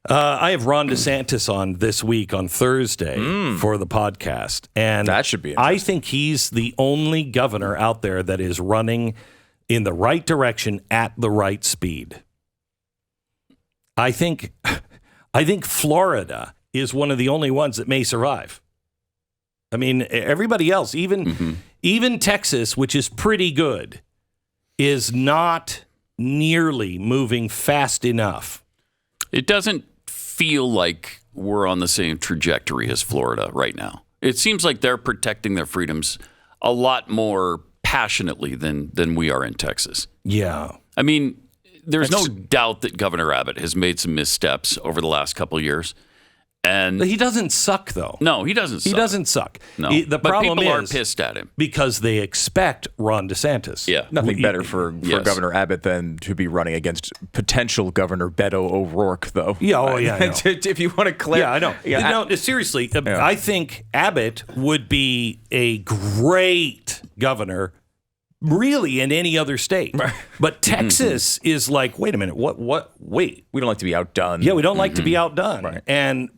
I have Ron DeSantis on this week on Thursday for the podcast. And that should be interesting. I think he's the only governor out there that is running in the right direction at the right speed. I think Florida is one of the only ones that may survive. I mean, everybody else, even Texas, which is pretty good, is not nearly moving fast enough. It doesn't feel like we're on the same trajectory as Florida right now. It seems like they're protecting their freedoms a lot more passionately than we are in Texas. Yeah. I mean, there's no doubt that Governor Abbott has made some missteps over the last couple of years. And he doesn't suck, though. No, he doesn't suck. He doesn't suck. No. The problem people are is pissed at him. because they expect Ron DeSantis. Yeah. Nothing better for Governor Abbott than to be running against potential Governor Beto O'Rourke, though. Yeah, I know. If you want to clear. Yeah, I know. No, seriously, I think Abbott would be a great governor really in any other state. But Texas is like, wait a minute, what, wait. We don't like to be outdone. Yeah, we don't like to be outdone. Right. And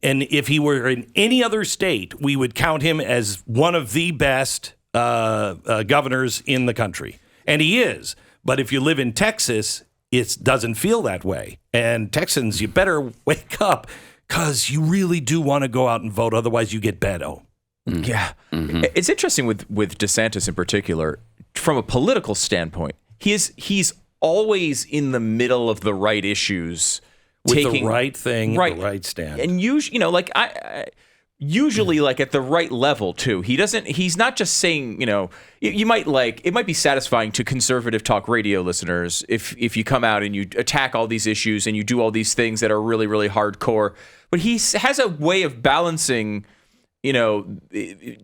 if he were in any other state, we would count him as one of the best governors in the country. And he is. But if you live in Texas, it doesn't feel that way. And Texans, you better wake up because you really do want to go out and vote. Otherwise, you get Beto. Yeah. It's interesting with DeSantis in particular, from a political standpoint, he's always in the middle of the right issues. With the right thing, the right stand. And usually, usually like at the right level too. He's not just saying, it might be satisfying to conservative talk radio listeners if you come out and you attack all these issues and you do all these things that are really, really hardcore. But he has a way of balancing,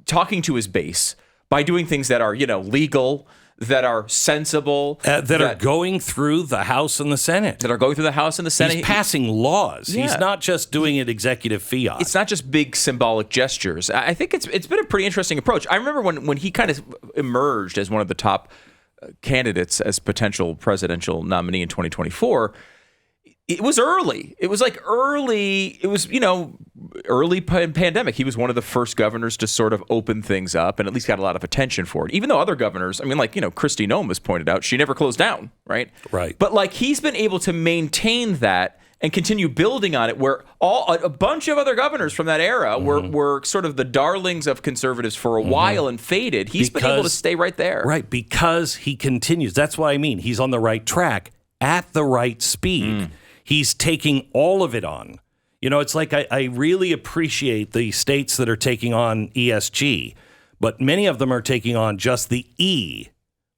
talking to his base by doing things that are, legal, that are sensible, that are going through the House and the Senate. He's passing laws. Yeah. He's not just doing it executive fiat. It's not just big symbolic gestures. I think it's been a pretty interesting approach. I remember when he kind of emerged as one of the top candidates as potential presidential nominee in 2024. It was early. It was early. It was, early pandemic. He was one of the first governors to sort of open things up and at least got a lot of attention for it. Even though other governors, Kristi Noem has pointed out, she never closed down, right? Right. But he's been able to maintain that and continue building on it, where a bunch of other governors from that era were sort of the darlings of conservatives for a while and faded. He's been able to stay right there. Right, because he continues. That's what I mean. He's on the right track at the right speed. He's taking all of it on. It's like I really appreciate the states that are taking on ESG, but many of them are taking on just the E.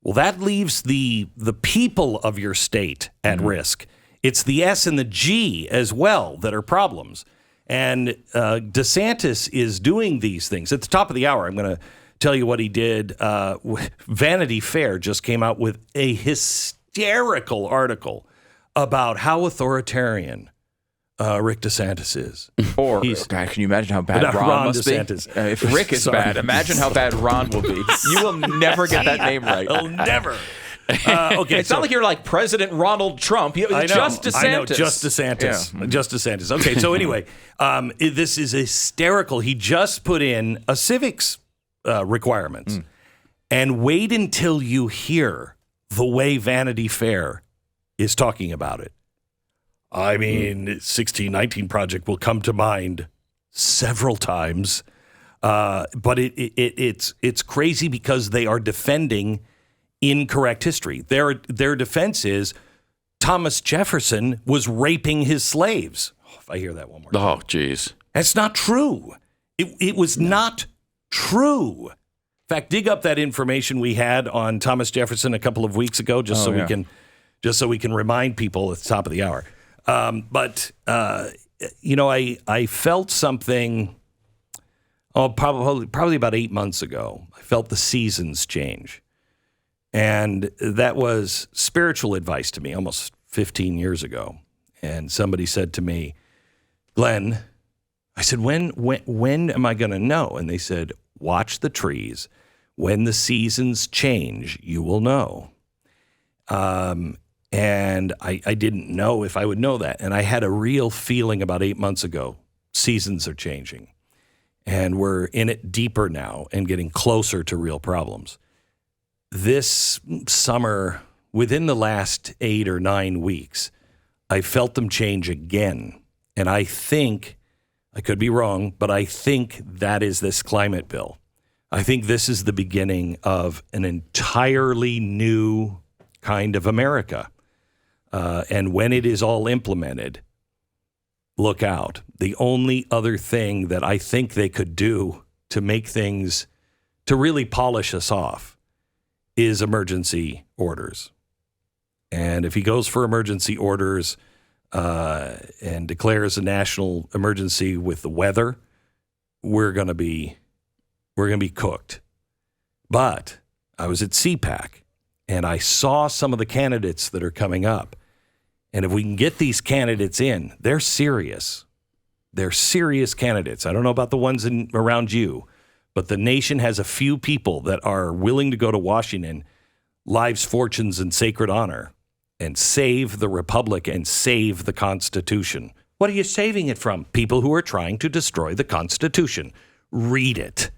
Well, that leaves the people of your state at risk. It's the S and the G as well that are problems. And DeSantis is doing these things. At the top of the hour, I'm going to tell you what he did. Vanity Fair just came out with a hysterical article about how authoritarian Rick DeSantis is. God, can you imagine how bad Ron must DeSantis. Be? If Rick is bad, imagine how bad Ron will be. You will never get that name right. He'll never. It's not like you're like President Ronald Trump. Just DeSantis. I know, just DeSantis. Yeah. Just DeSantis. Okay, so anyway, this is hysterical. He just put in a civics requirements. And wait until you hear the way Vanity Fair is talking about it. I mean, 1619 Project will come to mind several times, but it's crazy because they are defending incorrect history. Their defense is Thomas Jefferson was raping his slaves. Oh, if I hear that one more time. Oh, geez. That's not true. It was not true. In fact, dig up that information we had on Thomas Jefferson a couple of weeks ago, just so we can remind people at the top of the hour. But I felt something, probably about 8 months ago. I felt the seasons change. And that was spiritual advice to me almost 15 years ago. And somebody said to me, Glenn, I said, when am I going to know? And they said, watch the trees. When the seasons change, you will know. And I didn't know if I would know that. And I had a real feeling about 8 months ago, seasons are changing. And we're in it deeper now and getting closer to real problems. This summer, within the last 8 or 9 weeks, I felt them change again. And I think, I could be wrong, but I think that is this climate bill. I think this is the beginning of an entirely new kind of America. And when it is all implemented, look out. The only other thing that I think they could do to make things, to really polish us off, is emergency orders. And if he goes for emergency orders and declares a national emergency with the weather, we're going to be cooked. But I was at CPAC and I saw some of the candidates that are coming up. And if we can get these candidates in, they're serious. They're serious candidates. I don't know about the ones around you, but the nation has a few people that are willing to go to Washington, lives, fortunes, and sacred honor, and save the republic and save the Constitution. What are you saving it from? People who are trying to destroy the Constitution. Read it.